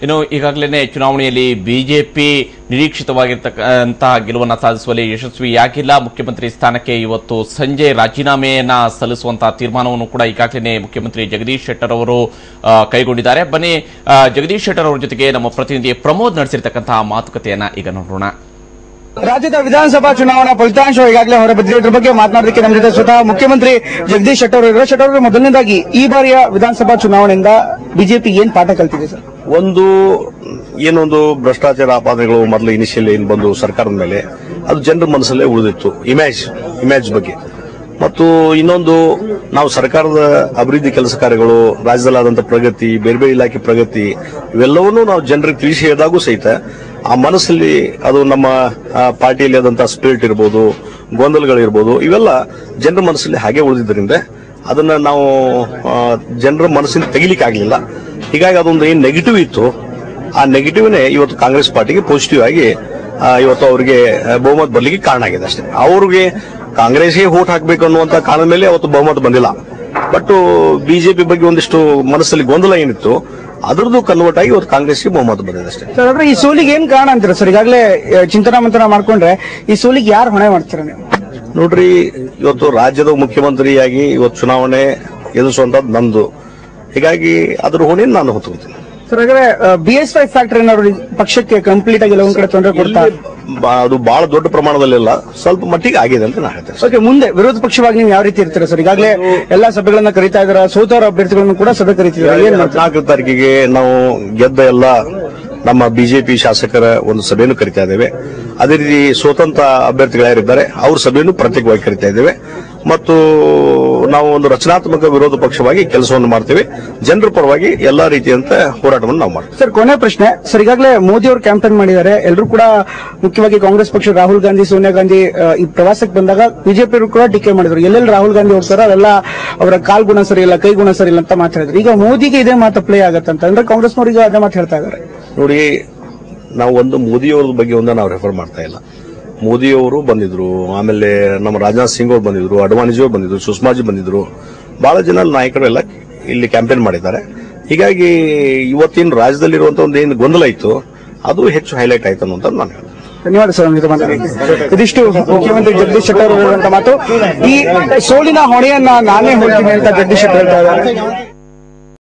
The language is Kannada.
ಇನ್ನು ಈಗಾಗಲೇ ಚುನಾವಣೆಯಲ್ಲಿ ಬಿಜೆಪಿ ನಿರೀಕ್ಷಿತವಾಗಿರತಕ್ಕಂತಹ ಗೆಲುವನ್ನು ಸಾಧಿಸುವಲ್ಲಿ ಯಶಸ್ವಿಯಾಗಿಲ್ಲ. ಮುಖ್ಯಮಂತ್ರಿ ಸ್ಥಾನಕ್ಕೆ ಇವತ್ತು ಸಂಜೆ ರಾಜೀನಾಮೆಯನ್ನ ಸಲ್ಲಿಸುವಂತಹ ತೀರ್ಮಾನವನ್ನು ಕೂಡ ಈಗಾಗಲೇ ಮುಖ್ಯಮಂತ್ರಿ ಜಗದೀಶ್ ಶೆಟ್ಟರ್ ಅವರು ಕೈಗೊಂಡಿದ್ದಾರೆ. ಬನ್ನಿ ಜಗದೀಶ್ ಶೆಟ್ಟರ್ ಅವರ ಜೊತೆಗೆ ನಮ್ಮ ಪ್ರತಿನಿಧಿ ಪ್ರಮೋದ್ ನಡೆಸಿರ್ತಕ್ಕಂತಹ ಮಾತುಕತೆಯನ್ನ ಈಗ ನೋಡೋಣ. ರಾಜ್ಯದ ವಿಧಾನಸಭಾ ಚುನಾವಣಾ ಫಲಿತಾಂಶ ಈಗಾಗಲೇ ಹೊರಬಿದ್ದಿದೆ. ಇದ್ರ ಬಗ್ಗೆ ಮಾತನಾಡೋದಕ್ಕೆ ನಮ್ಮ ಜೊತೆ ಸ್ವತಃ ಮುಖ್ಯಮಂತ್ರಿ ಜಗದೀಶ್ ಶೆಟ್ಟರ್ ಅವರು. ಶೆಟ್ಟರ್ ಅವರು, ಮೊದಲನೇದಾಗಿ ಈ ಬಾರಿಯ ವಿಧಾನಸಭಾ ಚುನಾವಣೆಯಿಂದ ಬಿಜೆಪಿ ಏನ್ ಪಾಠ ಕಲ್ತಿದೆ ಸರ್? ಏನೊಂದು ಭ್ರಷ್ಟಾಚಾರ ಆಪಾದನೆಗಳು ಮೊದಲು ಇನಿಷಿಯಲ್ ಏನ್ ಬಂದು ಸರ್ಕಾರದ ಮೇಲೆ ಅದು ಜನರ ಮನಸ್ಸಲ್ಲೇ ಉಳಿದಿತ್ತು, ಇಮೇಜ್ ಬಗ್ಗೆ. ಮತ್ತು ಇನ್ನೊಂದು, ನಾವು ಸರ್ಕಾರದ ಅಭಿವೃದ್ಧಿ ಕೆಲಸ ಕಾರ್ಯಗಳು, ರಾಜ್ಯದಲ್ಲಾದಂತಹ ಪ್ರಗತಿ, ಬೇರೆ ಬೇರೆ ಇಲಾಖೆ ಪ್ರಗತಿ, ಇವೆಲ್ಲವನ್ನೂ ನಾವು ಜನರಿಗೆ ತಿಳಿಸಿ ಹೇಳಿದಾಗೂ ಸಹಿತ ಆ ಮನಸ್ಸಲ್ಲಿ ಅದು ನಮ್ಮ ಪಾರ್ಟಿಯಲ್ಲಿ ಆದಂತಹ ಸ್ಪಿರಿಟ್ ಇರ್ಬೋದು, ಗೊಂದಲಗಳಿರ್ಬೋದು, ಇವೆಲ್ಲ ಜನರ ಮನಸ್ಸಲ್ಲಿ ಹಾಗೆ ಉಳಿದಿದ್ದರಿಂದ ಅದನ್ನ ನಾವು ಜನರ ಮನಸ್ಸಿಂದ ತೆಗಿಲಿಕ್ಕೆ ಆಗಲಿಲ್ಲ. ಹೀಗಾಗಿ ಅದೊಂದು ಏನ್ ನೆಗೆಟಿವ್ ಇತ್ತು, ಆ ನೆಗೆಟಿವ್ನೇ ಇವತ್ತು ಕಾಂಗ್ರೆಸ್ ಪಾರ್ಟಿಗೆ ಪಾಸಿಟಿವ್ ಆಗಿ ಇವತ್ತು ಅವರಿಗೆ ಬಹುಮತ ಬರ್ಲಿಕ್ಕೆ ಕಾರಣ ಆಗಿದೆ ಅಷ್ಟೇ. ಅವ್ರಿಗೆ ಕಾಂಗ್ರೆಸ್ಗೆ ವೋಟ್ ಹಾಕಬೇಕು ಅನ್ನುವಂತ ಕಾರಣದ ಮೇಲೆ ಅವತ್ತು ಬಹುಮತ ಬಂದಿಲ್ಲ. ಬಟ್ ಬಿಜೆಪಿ ಬಗ್ಗೆ ಒಂದಿಷ್ಟು ಮನಸ್ಸಲ್ಲಿ ಗೊಂದಲ ಏನಿತ್ತು, ಅದರದ್ದು ಕನ್ವರ್ಟ್ ಆಗಿ ಇವತ್ತು ಕಾಂಗ್ರೆಸ್ಗೆ ಬಹುಮತ ಬಂದಿದೆ ಅಷ್ಟೇ. ಸರ್, ಈ ಸೋಲಿಗೆ ಏನ್ ಕಾರಣ ಅಂತೀರಾ ಸರ್? ಈಗಾಗಲೇ ಚಿಂತನಾ ಮಂಥನ ಮಾಡ್ಕೊಂಡ್ರೆ ಈ ಸೋಲಿಗೆ ಯಾರು ಹೊಣೆ ಮಾಡ್ತೀರಾ ನೀವು? ನೋಡ್ರಿ, ಇವತ್ತು ರಾಜ್ಯದ ಮುಖ್ಯಮಂತ್ರಿಯಾಗಿ ಇವತ್ತು ಚುನಾವಣೆ ಎದುರಿಸುವಂತದ್ದು ನಂದು. ಹೀಗಾಗಿ ಅದ್ರ ಹೊಣೆ ನಾನು ಹೊತ್ಕೊಳ್ತೀನಿ. ಸರ್, ಹಾಗಾದ್ರೆ BS5 ಫ್ಯಾಕ್ಟರಿ ಏನಾದ್ರು ಪಕ್ಷಕ್ಕೆ ಕಂಪ್ಲೀಟ್ ಆಗಿ ಒಂದ್ ಕಡೆ ತೊಂದರೆ ಕೊಡ್ತಾ? ಅದು ಬಹಳ ದೊಡ್ಡ ಪ್ರಮಾಣದಲ್ಲಿಲ್ಲ, ಸ್ವಲ್ಪ ಮಟ್ಟಿಗೆ ಆಗಿದೆ ಅಂತ ನಾನು ಹೇಳ್ತೇನೆ. ಓಕೆ, ಮುಂದೆ ವಿರೋಧ ಪಕ್ಷವಾಗಿ ನೀವು ಯಾವ ರೀತಿ ಇರ್ತೀರಾ ಸರ್? ಈಗಾಗಲೇ ಎಲ್ಲಾ ಸಭೆಗಳನ್ನ ಕರೀತಾ ಇದಾರೆ, ಸೋತವರ ಅಭ್ಯರ್ಥಿಗಳನ್ನು ಕೂಡ ಸಭೆ ಕರೀತಿದ್ದಾರೆ. 4 ತಾರೀಕಿಗೆ ನಾವು ಗೆದ್ದ ಎಲ್ಲ ನಮ್ಮ ಬಿಜೆಪಿ ಶಾಸಕರ ಒಂದು ಸಭೆಯನ್ನು ಕರಿತಾ ಇದ್ದೇವೆ. ಅದೇ ರೀತಿ ಸ್ವತಂತ್ರ ಅಭ್ಯರ್ಥಿಗಳು ಯಾರಿದ್ದಾರೆ ಅವ್ರ ಸಭೆಯನ್ನು ಪ್ರತ್ಯೇಕವಾಗಿ ಕರಿತಾ ಇದ್ದೇವೆ. ಮತ್ತು ನಾವು ಒಂದು ರಚನಾತ್ಮಕ ವಿರೋಧ ಪಕ್ಷವಾಗಿ ಕೆಲಸವನ್ನು ಮಾಡ್ತೇವೆ. ಜನರ ಪರವಾಗಿ ಎಲ್ಲಾ ರೀತಿಯಂತ ಹೋರಾಟವನ್ನು ನಾವು ಮಾಡ್ತೇವೆ. ಸರ್, ಕೊನೆ ಪ್ರಶ್ನೆ ಸರ್, ಈಗಾಗಲೇ ಮೋದಿ ಅವರು ಕ್ಯಾಂಪೇನ್ ಮಾಡಿದ್ದಾರೆ. ಎಲ್ಲರೂ ಕೂಡ, ಮುಖ್ಯವಾಗಿ ಕಾಂಗ್ರೆಸ್ ಪಕ್ಷ ರಾಹುಲ್ ಗಾಂಧಿ, ಸೋನಿಯಾ ಗಾಂಧಿ ಈ ಪ್ರವಾಸಕ್ಕೆ ಬಂದಾಗ ಬಿಜೆಪಿ ಕೂಡ ಟೀಕೆ ಮಾಡಿದ್ರು. ಎಲ್ಲೆಲ್ಲಿ ರಾಹುಲ್ ಗಾಂಧಿ ಹೋಗ್ತಾರೋ ಅವೆಲ್ಲ ಅವರ ಕಾಲ್ ಗುಣ ಸರಿ ಇಲ್ಲ, ಕೈ ಗುಣ ಸರಿ ಇಲ್ಲ ಅಂತ ಮಾತಾಡಿದ್ರು. ಈಗ ಮೋದಿಗೆ ಇದೇ ಮಾತು ಪ್ಲೇ ಆಗತ್ತಂತ ಅಂದ್ರೆ ಕಾಂಗ್ರೆಸ್ನವರಿಗೆ ಅದೇ ಮಾತು ಹೇಳ್ತಾ ಇದ್ದಾರೆ. ನೋಡಿ, ನಾವು ಒಂದು ಮೋದಿಯವರ ಬಗ್ಗೆ ನಾವು ರೆಫರ್ ಮಾಡ್ತಾ ಇಲ್ಲ. ಮೋದಿಯವರು ಬಂದಿದ್ರು, ಆಮೇಲೆ ನಮ್ಮ ರಾಜನಾಥ್ ಸಿಂಗ್ ಅವರು ಬಂದಿದ್ರು, ಅಡ್ವಾಣಿಜಿ ಅವರು ಬಂದಿದ್ರು, ಸುಷ್ಮಾಜಿ ಬಂದಿದ್ರು, ಬಹಳ ಜನ ನಾಯಕರೆಲ್ಲ ಇಲ್ಲಿ ಕ್ಯಾಂಪೇನ್ ಮಾಡಿದ್ದಾರೆ. ಹೀಗಾಗಿ ಇವತ್ತಿನ ರಾಜ್ಯದಲ್ಲಿರುವಂತಹ ಒಂದು ಏನು ಗೊಂದಲ ಇತ್ತು ಅದು ಹೆಚ್ಚು ಹೈಲೈಟ್ ಆಯ್ತು ಅನ್ನುವಂತ ನಾನು ಹೇಳ್ತೀನಿ. ಧನ್ಯವಾದ ಸರ್. ಇದಿಷ್ಟು ಮುಖ್ಯಮಂತ್ರಿ ಜಗದೀಶ್ ಶೆಟ್ಟರ್ ಅವರ ಮಾತು. ಈ ಸೋಲಿನ ಹೊಣೆಯನ್ನ ನಾನೇ ಹೊಡ್ತೀನಿ ಅಂತ ಜಗದೀಶ್ ಶೆಟ್ಟರ್ ಹೇಳ್ತಾ ಇದ್ದಾರೆ.